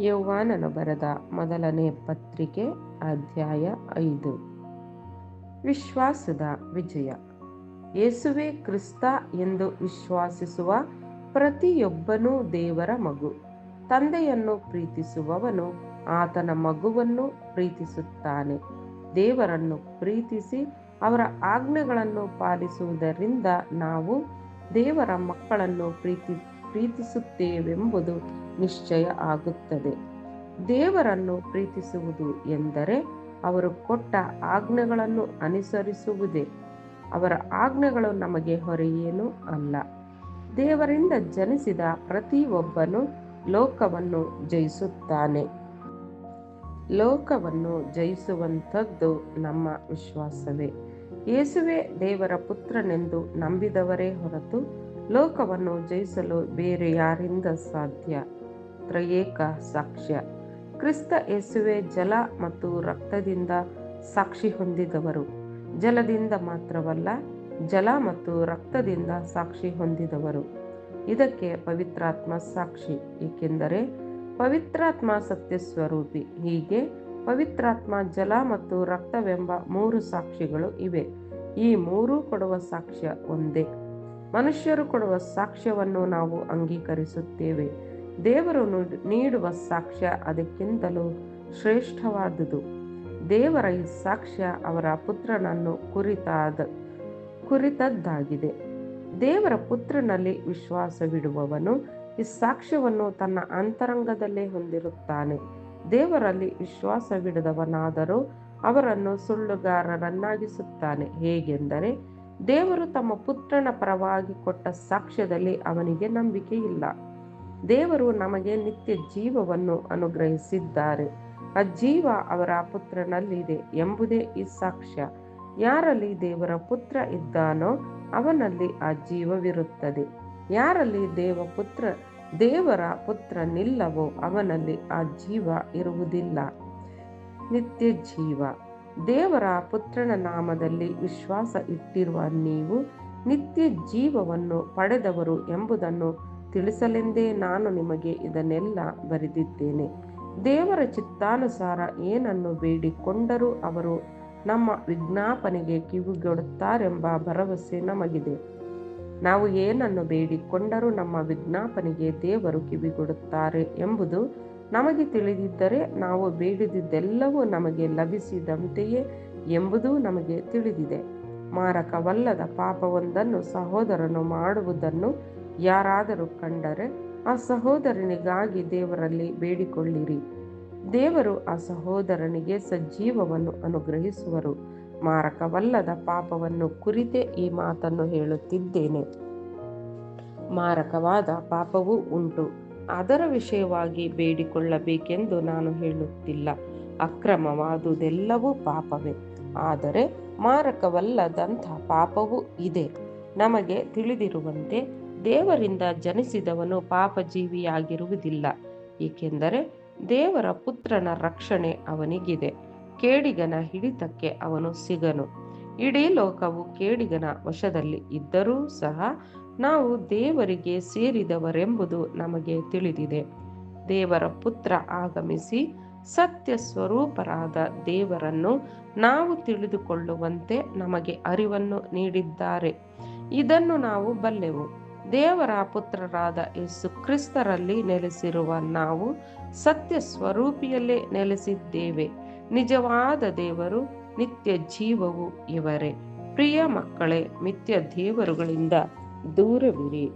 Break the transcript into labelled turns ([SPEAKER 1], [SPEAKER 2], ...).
[SPEAKER 1] ಯೌವಾನನು ಬರೆದ ಮೊದಲನೇ ಪತ್ರಿಕೆ ಅಧ್ಯಾಯ 5. ವಿಶ್ವಾಸದ ವಿಜಯ. ಯೇಸುವೇ ಕ್ರಿಸ್ತ ಎಂದು ವಿಶ್ವಾಸಿಸುವ ಪ್ರತಿಯೊಬ್ಬನೂ ದೇವರ ಮಗು. ತಂದೆಯನ್ನು ಪ್ರೀತಿಸುವವನು ಆತನ ಮಗುವನ್ನು ಪ್ರೀತಿಸುತ್ತಾನೆ. ದೇವರನ್ನು ಪ್ರೀತಿಸಿ ಅವರ ಆಜ್ಞೆಗಳನ್ನು ಪಾಲಿಸುವುದರಿಂದ ನಾವು ದೇವರ ಮಕ್ಕಳನ್ನು ಪ್ರೀತಿಸುತ್ತೇವೆಂಬುದು ನಿಶ್ಚಯ ಆಗುತ್ತದೆ. ದೇವರನ್ನು ಪ್ರೀತಿಸುವುದು ಎಂದರೆ ಅವರು ಕೊಟ್ಟ ಆಜ್ಞೆಗಳನ್ನು ಅನುಸರಿಸುವುದೇ. ಅವರ ಆಜ್ಞೆಗಳು ನಮಗೆ ಹೊರೆಯೇನೂ ಅಲ್ಲ. ದೇವರಿಂದ ಜನಿಸಿದ ಪ್ರತಿಯೊಬ್ಬನು ಲೋಕವನ್ನು ಜಯಿಸುತ್ತಾನೆ. ಲೋಕವನ್ನು ಜಯಿಸುವಂಥದ್ದು ನಮ್ಮ ವಿಶ್ವಾಸವೇ. ಯೇಸುವೇ ದೇವರ ಪುತ್ರನೆಂದು ನಂಬಿದವರೇ ಹೊರತು ಲೋಕವನ್ನು ಜಯಿಸಲು ಬೇರೆ ಯಾರಿಂದ ಸಾಧ್ಯ? ತ್ರಯೇಕ ಸಾಕ್ಷ್ಯ. ಕ್ರಿಸ್ತ ಯೇಸುವೇ ಜಲ ಮತ್ತು ರಕ್ತದಿಂದ ಸಾಕ್ಷಿ ಹೊಂದಿದವರು. ಜಲದಿಂದ ಮಾತ್ರವಲ್ಲ, ಜಲ ಮತ್ತು ರಕ್ತದಿಂದ ಸಾಕ್ಷಿ ಹೊಂದಿದವರು. ಇದಕ್ಕೆ ಪವಿತ್ರಾತ್ಮ ಸಾಕ್ಷಿ, ಏಕೆಂದರೆ ಪವಿತ್ರಾತ್ಮ ಸತ್ಯ ಸ್ವರೂಪಿ. ಹೀಗೆ ಪವಿತ್ರಾತ್ಮ, ಜಲ ಮತ್ತು ರಕ್ತವೆಂಬ 3 ಸಾಕ್ಷಿಗಳು ಇವೆ. ಈ 3 ಕೊಡುವ ಸಾಕ್ಷ್ಯ ಒಂದೇ. ಮನುಷ್ಯರು ಕೊಡುವ ಸಾಕ್ಷ್ಯವನ್ನು ನಾವು ಅಂಗೀಕರಿಸುತ್ತೇವೆ. ದೇವರು ನೀಡುವ ಸಾಕ್ಷ್ಯ ಅದಕ್ಕಿಂತಲೂ ಶ್ರೇಷ್ಠವಾದುದು. ದೇವರ ಈ ಸಾಕ್ಷ್ಯ ಅವರ ಪುತ್ರನನ್ನು ಕುರಿತದ್ದಾಗಿದೆ. ದೇವರ ಪುತ್ರನಲ್ಲಿ ವಿಶ್ವಾಸವಿಡುವವನು ಈ ಸಾಕ್ಷ್ಯವನ್ನು ತನ್ನ ಅಂತರಂಗದಲ್ಲೇ ಹೊಂದಿರುತ್ತಾನೆ. ದೇವರಲ್ಲಿ ವಿಶ್ವಾಸವಿಡದವನಾದರೂ ಅವರನ್ನು ಸುಳ್ಳುಗಾರರನ್ನಾಗಿಸುತ್ತಾನೆ. ಹೇಗೆಂದರೆ ದೇವರು ತಮ್ಮ ಪುತ್ರನ ಪರವಾಗಿ ಕೊಟ್ಟ ಸಾಕ್ಷ್ಯದಲ್ಲಿ ಅವನಿಗೆ ನಂಬಿಕೆ ಇಲ್ಲ. ದೇವರು ನಮಗೆ ನಿತ್ಯ ಜೀವವನ್ನು ಅನುಗ್ರಹಿಸಿದ್ದಾರೆ. ಆ ಜೀವ ಅವರ ಪುತ್ರನಲ್ಲಿದೆ ಎಂಬುದೇ ಈ ಸಾಕ್ಷ್ಯ. ಯಾರಲ್ಲಿ ದೇವರ ಪುತ್ರ ಇದ್ದಾನೋ ಅವನಲ್ಲಿ ಆ ಜೀವವಿರುತ್ತದೆ. ಯಾರಲ್ಲಿ ದೇವರ ಪುತ್ರನಿಲ್ಲವೋ ಅವನಲ್ಲಿ ಆ ಜೀವ ಇರುವುದಿಲ್ಲ. ನಿತ್ಯ ಜೀವ. ದೇವರ ಪುತ್ರನ ನಾಮದಲ್ಲಿ ವಿಶ್ವಾಸ ಇಟ್ಟಿರುವ ನೀವು ನಿತ್ಯ ಜೀವವನ್ನು ಪಡೆದವರು ಎಂಬುದನ್ನು ತಿಳಿಸಲೆಂದೇ ನಾನು ನಿಮಗೆ ಇದನ್ನೆಲ್ಲ ಬರೆದಿದ್ದೇನೆ. ದೇವರ ಚಿತ್ತಾನುಸಾರ ಏನನ್ನು ಬೇಡಿಕೊಂಡರೂ ಅವರು ನಮ್ಮ ವಿಜ್ಞಾಪನೆಗೆ ಕಿವಿಗೊಡುತ್ತಾರೆಂಬ ಭರವಸೆ ನಮಗಿದೆ. ನಾವು ಏನನ್ನು ಬೇಡಿಕೊಂಡರೂ ನಮ್ಮ ವಿಜ್ಞಾಪನೆಗೆ ದೇವರು ಕಿವಿಗೊಡುತ್ತಾರೆ ಎಂಬುದು ನಮಗೆ ತಿಳಿದಿದ್ದರೆ ನಾವು ಬೇಡಿದ್ದೆಲ್ಲವೂ ನಮಗೆ ಲಭಿಸಿದಂತೆಯೇ ಎಂಬುದೂ ನಮಗೆ ತಿಳಿದಿದೆ. ಮಾರಕವಲ್ಲದ ಪಾಪವೊಂದನ್ನು ಸಹೋದರನು ಮಾಡುವುದನ್ನು ಯಾರಾದರೂ ಕಂಡರೆ ಆ ಸಹೋದರನಿಗಾಗಿ ದೇವರಲ್ಲಿ ಬೇಡಿಕೊಳ್ಳಿರಿ. ದೇವರು ಆ ಸಹೋದರನಿಗೆ ಸಜ್ಜೀವವನ್ನು ಅನುಗ್ರಹಿಸುವರು. ಮಾರಕವಲ್ಲದ ಪಾಪವನ್ನು ಕುರಿತೇ ಈ ಮಾತನ್ನು ಹೇಳುತ್ತಿದ್ದೇನೆ. ಮಾರಕವಾದ ಪಾಪವೂ ಉಂಟು, ಅದರ ವಿಷಯವಾಗಿ ಬೇಡಿಕೊಳ್ಳಬೇಕೆಂದು ನಾನು ಹೇಳುತ್ತಿಲ್ಲ. ಅಕ್ರಮವಾದುದೆಲ್ಲವೂ ಪಾಪವೇ, ಆದರೆ ಮಾರಕವಲ್ಲದಂಥ ಪಾಪವೂ ಇದೆ. ನಮಗೆ ತಿಳಿದಿರುವಂತೆ ದೇವರಿಂದ ಜನಿಸಿದವನು ಪಾಪಜೀವಿಯಾಗಿರುವುದಿಲ್ಲ, ಏಕೆಂದರೆ ದೇವರ ಪುತ್ರನ ರಕ್ಷಣೆ ಅವನಿಗಿದೆ. ಕೇಡಿಗನ ಹಿಡಿತಕ್ಕೆ ಅವನು ಸಿಗನು. ಇಡೀ ಲೋಕವು ಕೇಡಿಗನ ವಶದಲ್ಲಿ ಇದ್ದರೂ ಸಹ ನಾವು ದೇವರಿಗೆ ಸೇರಿದವರೆಂಬುದು ನಮಗೆ ತಿಳಿದಿದೆ. ದೇವರ ಪುತ್ರ ಆಗಮಿಸಿ ಸತ್ಯ ಸ್ವರೂಪರಾದ ದೇವರನ್ನು ನಾವು ತಿಳಿದುಕೊಳ್ಳುವಂತೆ ನಮಗೆ ಅರಿವನ್ನು ನೀಡಿದ್ದಾರೆ. ಇದನ್ನು ನಾವು ಬಲ್ಲೆವು. ದೇವರ ಪುತ್ರರಾದ ಯೇಸು ಕ್ರಿಸ್ತರಲ್ಲಿ ನೆಲೆಸಿರುವ ನಾವು ಸತ್ಯ ಸ್ವರೂಪಿಯಲ್ಲೇ ನೆಲೆಸಿದ್ದೇವೆ. ನಿಜವಾದ ದೇವರು ನಿತ್ಯ ಜೀವವು ಇವರೇ. ಪ್ರಿಯ ಮಕ್ಕಳೇ, ಮಿಥ್ಯ ದೇವರುಗಳಿಂದ ದೂರವಿರಿ.